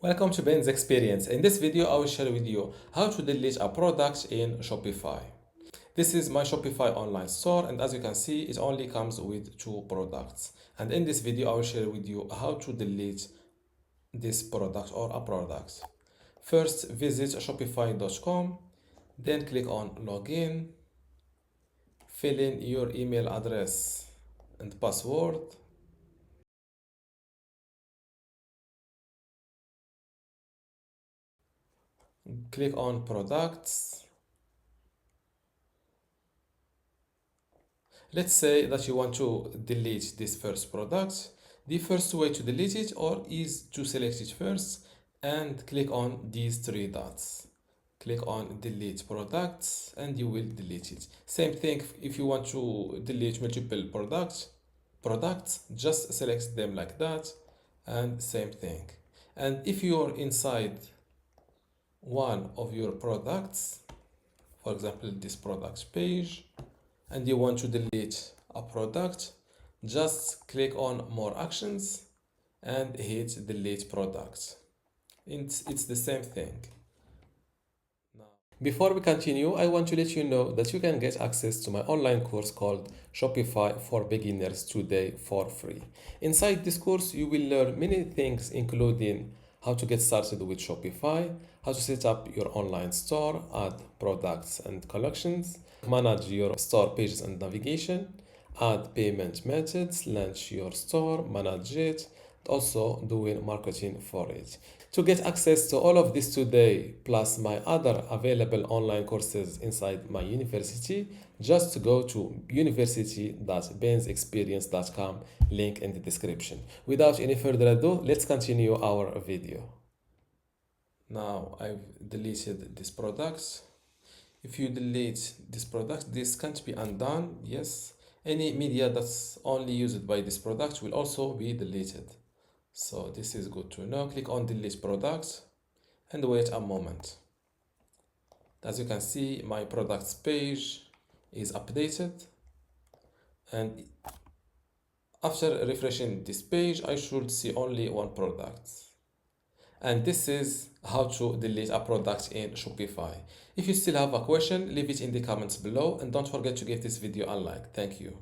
Welcome to Ben's Experience. In this video, I will share with you how to delete a product in Shopify. This is my Shopify online store, and as you can see, it only comes with two products. And in this video, I will share with you how to delete this product or a product. First, visit shopify.com, then click on Login, fill in your email address and password. Click on Products. Let's say that you want to delete this first product. The first way to delete it is to select it first and click on these three dots. Click on delete products and you will delete it. Same thing if you want to delete multiple products, just select them like that and same thing. And if you're inside one of your products, for example, this products page, and you want to delete a product, just click on more actions and hit delete product. It's the same thing. Before we continue, I want to let you know that you can get access to my online course called Shopify for Beginners today for free. Inside this course, you will learn many things, including how to get started with Shopify, how to set up your online store, add products and collections, manage your store pages and navigation, add payment methods, launch your store, manage it, also doing marketing for it. To get access to all of this today, plus my other available online courses inside my university, just go to university.bensexperience.com, link in the description. Without any further ado, let's continue our video. Now I've deleted this product. If you delete this product, this can't be undone. Yes, any media that's only used by this product will also be deleted. So this is good to know. Click on delete products and wait a moment. As you can see, my products page is updated, and after refreshing this page, I should see only one product. And this is how to delete a product in Shopify. If you still have a question, leave it in the comments below, and don't forget to give this video a like. Thank you.